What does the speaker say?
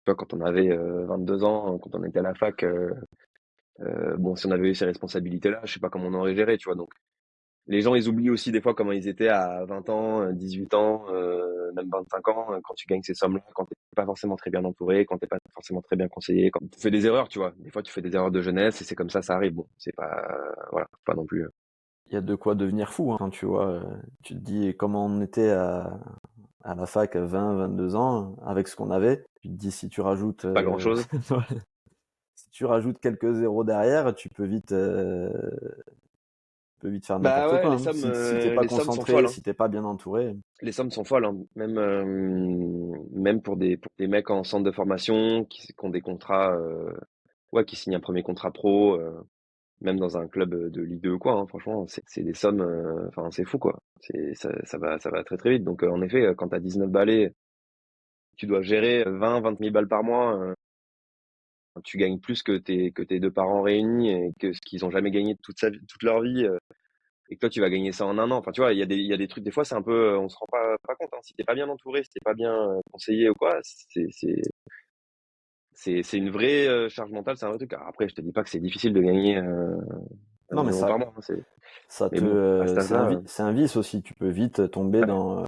Tu vois, quand on avait 22 ans, quand on était à la fac, bon, si on avait eu ces responsabilités-là, je sais pas comment on aurait géré, tu vois. Donc, les gens, ils oublient aussi des fois comment ils étaient à 20 ans, 18 ans, même 25 ans, quand tu gagnes ces sommes-là, quand t'es pas forcément très bien entouré, quand t'es pas forcément très bien conseillé, quand tu fais des erreurs, tu vois. Des fois, tu fais des erreurs de jeunesse et c'est comme ça arrive. Bon, c'est pas, voilà, pas non plus. Il y a de quoi devenir fou, hein, enfin, tu vois, tu te dis comment on était à la fac à 20-22 ans avec ce qu'on avait. Tu te dis si tu rajoutes Pas grand-chose. si tu rajoutes quelques zéros derrière, tu peux vite faire Bah n'importe ouais, quoi, hein. Si t'es pas les sommes sont folles, concentré, hein. si t'es pas bien entouré. Les sommes sont folles, hein. Même pour des mecs en centre de formation qui ont des contrats, ouais, qui signent un premier contrat pro, même dans un club de Ligue 2 ou quoi, hein, franchement, c'est des sommes, enfin, c'est fou, quoi. Ça va très très vite. Donc, en effet, quand t'as 19 balais, tu dois gérer 20 000 balles par mois. Tu gagnes plus que tes deux parents réunis et que ce qu'ils ont jamais gagné de toute leur vie. Et que toi, tu vas gagner ça en un an. Enfin, tu vois, il y a des trucs, des fois, c'est un peu, on se rend pas compte, hein. Si t'es pas bien entouré, si t'es pas bien conseillé ou quoi, c'est une vraie charge mentale, c'est un vrai truc. Alors après, je te dis pas que c'est difficile de gagner 1 Non, mais million ça, par mois, hein, ça mais te, bon, à cet âge-là, c'est un vice aussi. Tu peux vite tomber ouais, dans